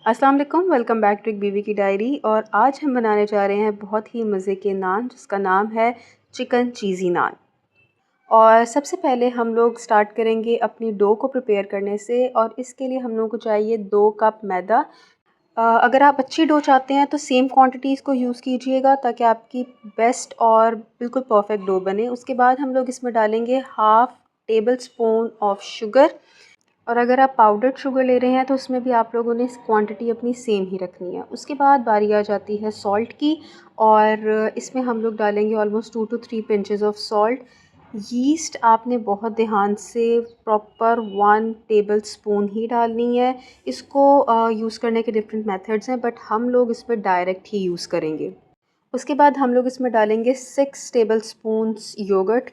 अस्सलाम वालेकुम, welcome back to एक बीवी की डायरी। और आज हम बनाने जा रहे हैं बहुत ही मज़े के नान, जिसका नाम है चिकन चीज़ी नान। और सबसे पहले हम लोग स्टार्ट करेंगे अपनी डो को प्रिपेयर करने से। और इसके लिए हम लोगों को चाहिए 2 कप मैदा। अगर आप अच्छी डो चाहते हैं तो सेम क्वांटिटीज़ को यूज़ कीजिएगा ताकि आपकी बेस्ट और बिल्कुल परफेक्ट डो बने। उसके बाद हम लोग इसमें डालेंगे half table spoon of sugar. और अगर आप पाउडर्ड शुगर ले रहे हैं तो उसमें भी आप लोगों ने क्वांटिटी अपनी सेम ही रखनी है। उसके बाद बारी आ जाती है सॉल्ट की। और इसमें हम लोग डालेंगे almost 2 to 3 pinches of salt. Yeast आपने बहुत ध्यान से प्रॉपर 1 टेबल स्पून ही डालनी है। इसको यूज़ करने के डिफरेंट मेथड्स हैं, बट हम लोग इसमें डायरेक्ट ही यूज़ करेंगे। उसके बाद हम लोग इसमें डालेंगे 6 टेबल स्पून योगर्ट।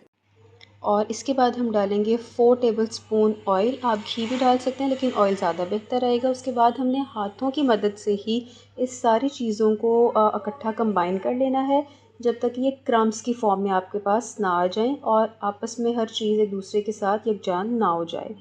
और इसके बाद हम डालेंगे 4 टेबल स्पून ऑयल। आप घी भी डाल सकते हैं लेकिन ऑयल ज़्यादा बेहतर रहेगा। उसके बाद हमने हाथों की मदद से ही इस सारी चीज़ों को इकट्ठा कंबाइन कर लेना है, जब तक ये क्रम्स की फॉर्म में आपके पास ना आ जाएं और आपस में हर चीज़ एक दूसरे के साथ यकजान ना हो जाए।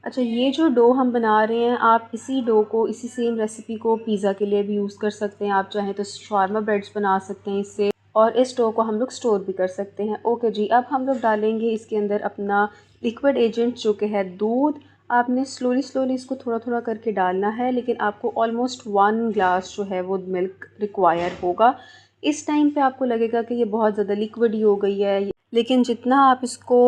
अच्छा, ये जो डो हम बना रहे हैं, आप इसी डो को, इसी सेम रेसिपी को पिज़्ज़ा के लिए भी यूज़ कर सकते हैं। आप चाहें तो शावरमा ब्रेड्स बना सकते हैं इससे। और इस डो को हम लोग स्टोर भी कर सकते हैं। ओके जी, अब हम लोग डालेंगे इसके अंदर अपना लिक्विड एजेंट जो कि है दूध। आपने स्लोली स्लोली इसको थोड़ा थोड़ा करके डालना है, लेकिन आपको ऑलमोस्ट 1 ग्लास जो है वो मिल्क रिक्वायर होगा। इस टाइम पे आपको लगेगा कि ये बहुत ज़्यादा लिक्विड ही हो गई है, लेकिन जितना आप इसको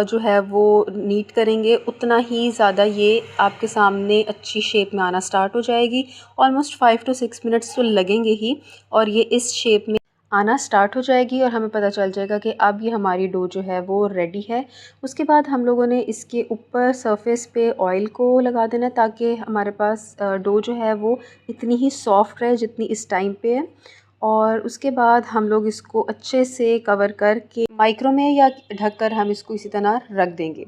जो है वो नीट करेंगे उतना ही ज़्यादा ये आपके सामने अच्छी शेप में आना स्टार्ट हो जाएगी। ऑलमोस्ट 5 to 6 मिनट्स तो लगेंगे ही, और ये इस शेप में आना स्टार्ट हो जाएगी और हमें पता चल जाएगा कि अब ये हमारी डो जो है वो रेडी है। उसके बाद हम लोगों ने इसके ऊपर सरफेस पे ऑयल को लगा देना है, ताकि हमारे पास डो जो है वो इतनी ही सॉफ्ट रहे जितनी इस टाइम पे है। और उसके बाद हम लोग इसको अच्छे से कवर करके माइक्रो में या ढककर हम इसको इसी तरह रख देंगे।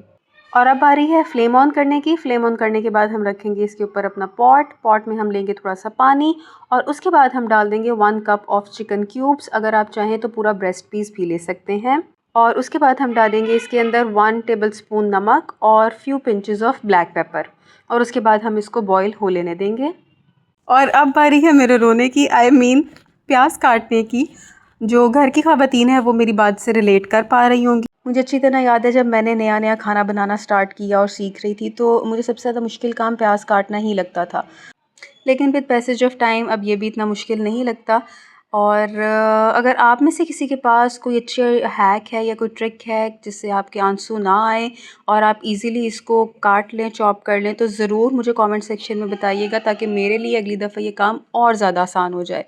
और अब बारी है फ्लेम ऑन करने की। फ्लेम ऑन करने के बाद हम रखेंगे इसके ऊपर अपना पॉट में हम लेंगे थोड़ा सा पानी। और उसके बाद हम डाल देंगे 1 कप ऑफ चिकन क्यूब्स। अगर आप चाहें तो पूरा ब्रेस्ट पीस भी ले सकते हैं। और उसके बाद हम डालेंगे इसके अंदर 1 टेबल स्पून नमक और few pinches of black pepper. और उसके बाद हम इसको बॉईल हो लेने देंगे। और अब बारी है मेरे रोने की, आई मीन प्याज काटने की। जो घर की ख़वातीन है वो मेरी बात से रिलेट कर पा रही होंगी। मुझे अच्छी तरह याद है, जब मैंने नया नया खाना बनाना स्टार्ट किया और सीख रही थी, तो मुझे सबसे ज़्यादा मुश्किल काम प्याज काटना ही लगता था। लेकिन विद पैसेज ऑफ टाइम अब ये भी इतना मुश्किल नहीं लगता। और अगर आप में से किसी के पास कोई अच्छे हैक है या कोई ट्रिक है जिससे आपके आंसू ना आए और आप इजीली इसको काट लें, चॉप कर लें, तो ज़रूर मुझे कमेंट सेक्शन में बताइएगा, ताकि मेरे लिए अगली दफ़ा ये काम और ज़्यादा आसान हो जाए।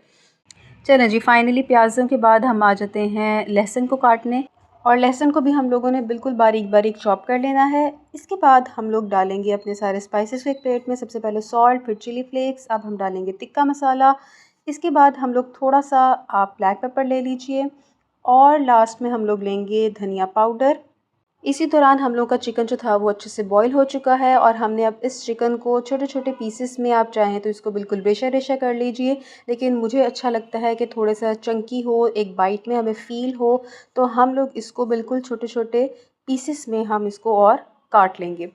चलें जी, फाइनली प्याज़ों के बाद हम आ जाते हैं लहसुन को काटने। और लहसुन को भी हम लोगों ने बिल्कुल बारीक बारीक चॉप कर लेना है। इसके बाद हम लोग डालेंगे अपने सारे स्पाइसेस को एक प्लेट में। सबसे पहले सॉल्ट, फिर चिली फ्लेक्स, अब हम डालेंगे टिक्का मसाला। इसके बाद हम लोग थोड़ा सा आप ब्लैक पेपर ले लीजिए। और लास्ट में हम लोग लेंगे धनिया पाउडर। इसी दौरान हम लोग का चिकन जो था वो अच्छे से बॉईल हो चुका है, और हमने अब इस चिकन को छोटे छोटे पीसेस में, आप चाहें तो इसको बिल्कुल रेशा रेशा कर लीजिए, लेकिन मुझे अच्छा लगता है कि थोड़ा सा चंकी हो, एक बाइट में हमें फ़ील हो। तो हम लोग इसको बिल्कुल छोटे छोटे पीसेस में हम इसको और काट लेंगे।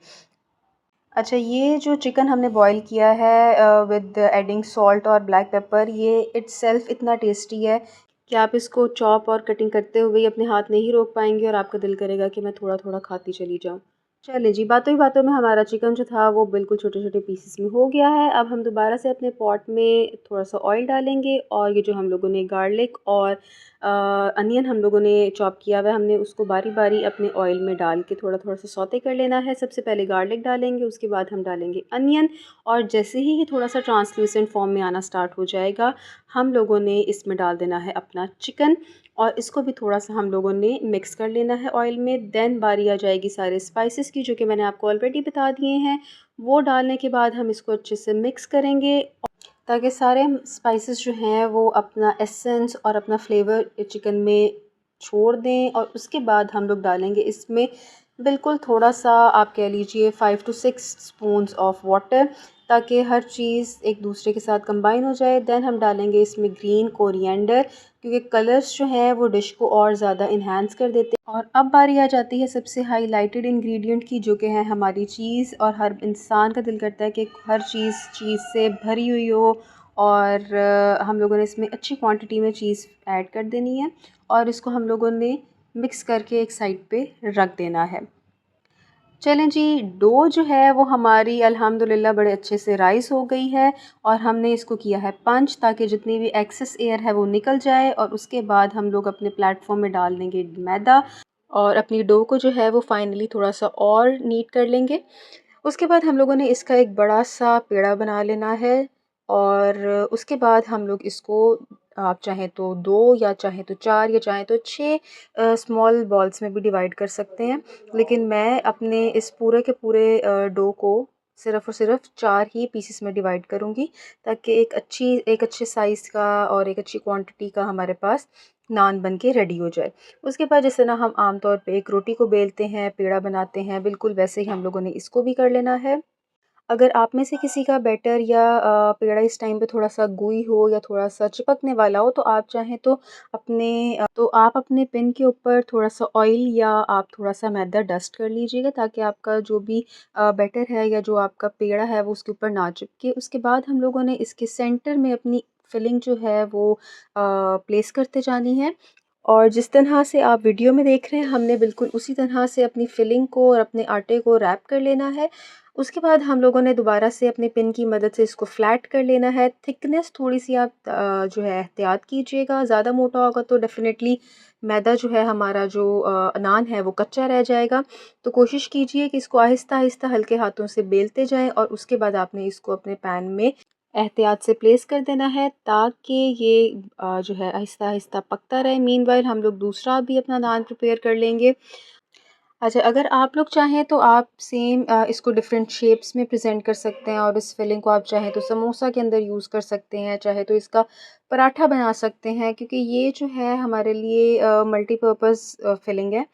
अच्छा, ये जो चिकन हमने बॉईल किया है विद एडिंग सॉल्ट और ब्लैक पेपर, ये इट्सेल्फ इतना टेस्टी है कि आप इसको चॉप और कटिंग करते हुए ही अपने हाथ नहीं रोक पाएंगे, और आपका दिल करेगा कि मैं थोड़ा थोड़ा खाती चली जाऊँ। चलिए जी, बातों ही बातों में हमारा चिकन जो था वो बिल्कुल छोटे छोटे पीसेस में हो गया है। अब हम दोबारा से अपने पॉट में थोड़ा सा ऑयल डालेंगे, और ये जो हम लोगों ने गार्लिक और अनियन हम लोगों ने चॉप किया हुआ है, हमने उसको बारी बारी अपने ऑयल में डाल के थोड़ा थोड़ा सा सौते कर लेना है। सबसे पहले गार्लिक डालेंगे, उसके बाद हम डालेंगे अनियन। और जैसे ही ये थोड़ा सा ट्रांसलूसेंट फॉर्म में आना स्टार्ट हो जाएगा, हम लोगों ने इसमें डाल देना है अपना चिकन। और इसको भी थोड़ा सा हम लोगों ने मिक्स कर लेना है ऑयल में। देन बारी आ जाएगी सारे स्पाइसेस की, जो कि मैंने आपको ऑलरेडी बता दिए हैं। वो डालने के बाद हम इसको अच्छे से मिक्स करेंगे, ताकि सारे स्पाइसेस जो हैं वो अपना एसेंस और अपना फ्लेवर चिकन में छोड़ दें। और उसके बाद हम लोग डालेंगे इसमें बिल्कुल थोड़ा सा, आप कह लीजिए 5 to 6 स्पून्स ऑफ वाटर। ताकि हर चीज़ एक दूसरे के साथ कंबाइन हो जाए। देन हम डालेंगे इसमें ग्रीन कोरिएंडर, क्योंकि कलर्स जो हैं वो डिश को और ज़्यादा इन्हांस कर देते हैं। और अब बारी आ जाती है सबसे हाईलाइटेड इंग्रेडिएंट की, जो कि है हमारी चीज़। और हर इंसान का दिल करता है कि हर चीज़ से भरी हुई हो, और हम लोगों ने इसमें अच्छी क्वांटिटी में चीज़ ऐड कर देनी है और इसको हम लोगों ने मिक्स करके एक साइड पे रख देना है। चलें जी, डो जो है वो हमारी अल्हम्दुलिल्लाह बड़े अच्छे से राइस हो गई है और हमने इसको किया है पंच, ताकि जितनी भी एक्सेस एयर है वो निकल जाए। और उसके बाद हम लोग अपने प्लेटफॉर्म में डाल देंगे मैदा और अपनी डो को जो है वो फाइनली थोड़ा सा और नीट कर लेंगे। उसके बाद हम लोगों ने इसका एक बड़ा सा पेड़ा बना लेना है और उसके बाद हम लोग इसको, आप चाहें तो 2 या चाहें तो 4 या चाहें तो 6 स्मॉल बॉल्स में भी डिवाइड कर सकते हैं। लेकिन मैं अपने इस पूरे के पूरे डो को सिर्फ़ और सिर्फ 4 ही पीसेस में डिवाइड करूँगी, ताकि एक अच्छे साइज़ का और एक अच्छी क्वांटिटी का हमारे पास नान बन के रेडी हो जाए। उसके बाद जिस तरह हम आम तौर पे एक रोटी को बेलते हैं, पेड़ा बनाते हैं, बिल्कुल वैसे ही हम लोगों ने इसको भी कर लेना है। अगर आप में से किसी का बैटर या पेड़ा इस टाइम पे थोड़ा-सा gooey हो या थोड़ा-सा चिपकने वाला हो, तो आप चाहें तो आप अपने पेन के ऊपर थोड़ा-सा ऑयल या आप थोड़ा-सा मैदा डस्ट कर लीजिएगा, ताकि आपका जो भी बैटर है या जो आपका पेड़ा है वो उसके ऊपर ना चिपके। उसके बाद हम लोगों ने इसके सेंटर में अपनी फिलिंग जो है वो प्लेस करते जानी है। और जिस तरह से आप वीडियो में देख रहे हैं, हमने बिल्कुल उसी तरह से अपनी फिलिंग को और अपने आटे को रैप कर लेना है। उसके बाद हम लोगों ने दोबारा से अपने पिन की मदद से इसको फ्लैट कर लेना है। थिकनेस थोड़ी-सी आप जो है एहतियात कीजिएगा, ज़्यादा मोटा होगा तो डेफ़िनेटली मैदा जो है हमारा जो नान है वो कच्चा रह जाएगा। तो कोशिश कीजिए कि इसको आहिस्ता-आहिस्ता हल्के हाथों से बेलते जाएँ और उसके बाद आपने इसको अपने पैन में एहतियात से प्लेस कर देना है, ताकि ये जो है आहिस्ता-आहिस्ता पकता रहे। मीनवाइल हम लोग दूसरा भी अपना नान प्रिपेयर कर लेंगे। अच्छा, अगर आप लोग चाहें तो आप सेम इसको डिफ़रेंट शेप्स में प्रेज़ेंट कर सकते हैं और इस फिलिंग को आप चाहें तो समोसा के अंदर यूज़ कर सकते हैं, चाहे तो इसका पराठा बना सकते हैं, क्योंकि ये जो है हमारे लिए मल्टीपर्पज़ फिलिंग है।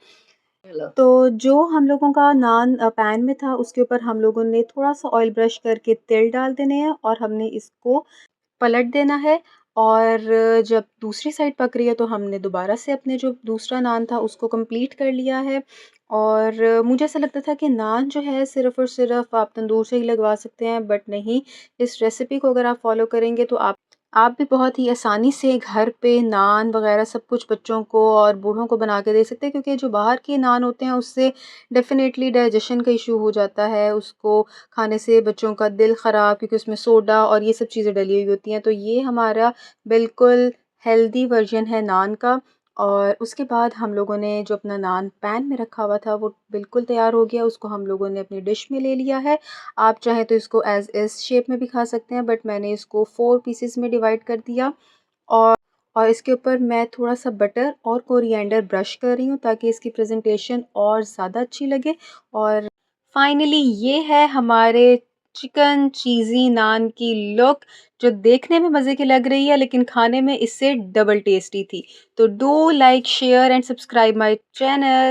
तो जो हम लोगों का नान पैन में था, उसके ऊपर हम लोगों ने थोड़ा-सा ऑयल ब्रश करके तिल डाल देने हैं और हमने इसको पलट देना है। और जब दूसरी साइड पक रही है तो हमने दोबारा से अपने जो दूसरा नान था उसको कंप्लीट कर लिया है। और मुझे ऐसा लगता था कि नान जो है सिर्फ़ और सिर्फ़ आप तंदूर से ही लगवा सकते हैं, बट नहीं, इस रेसिपी को अगर आप फ़ॉलो करेंगे तो आप भी बहुत ही आसानी से घर पे नान वग़ैरह सब कुछ बच्चों को और बूढ़ों को बना के दे सकते हैं, क्योंकि जो बाहर के नान होते हैं उससे डेफ़िनेटली डाइजेशन का इशू हो जाता है। उसको खाने से बच्चों का दिल ख़राब, क्योंकि उसमें सोडा और ये सब चीज़ें डली हुई होती हैं। तो ये हमारा बिल्कुल हेल्दी वर्जन है नान का। और उसके बाद हम लोगों ने जो अपना नान पैन में रखा हुआ था वो बिल्कुल तैयार हो गया, उसको हम लोगों ने अपनी डिश में ले लिया है। आप चाहें तो इसको एज़ इस शेप में भी खा सकते हैं, बट मैंने इसको 4 पीसेस में डिवाइड कर दिया। और और इसके ऊपर मैं थोड़ा-सा बटर और कोरिएंडर ब्रश कर रही हूँ, ताकि इसकी प्रेज़ेंटेशन और ज़्यादा अच्छी लगे। और फाइनली ये है हमारे चिकन चीज़ी नान की लुक, जो देखने में मज़े की लग रही है लेकिन खाने में इससे डबल टेस्टी थी। तो do like, share and subscribe my channel.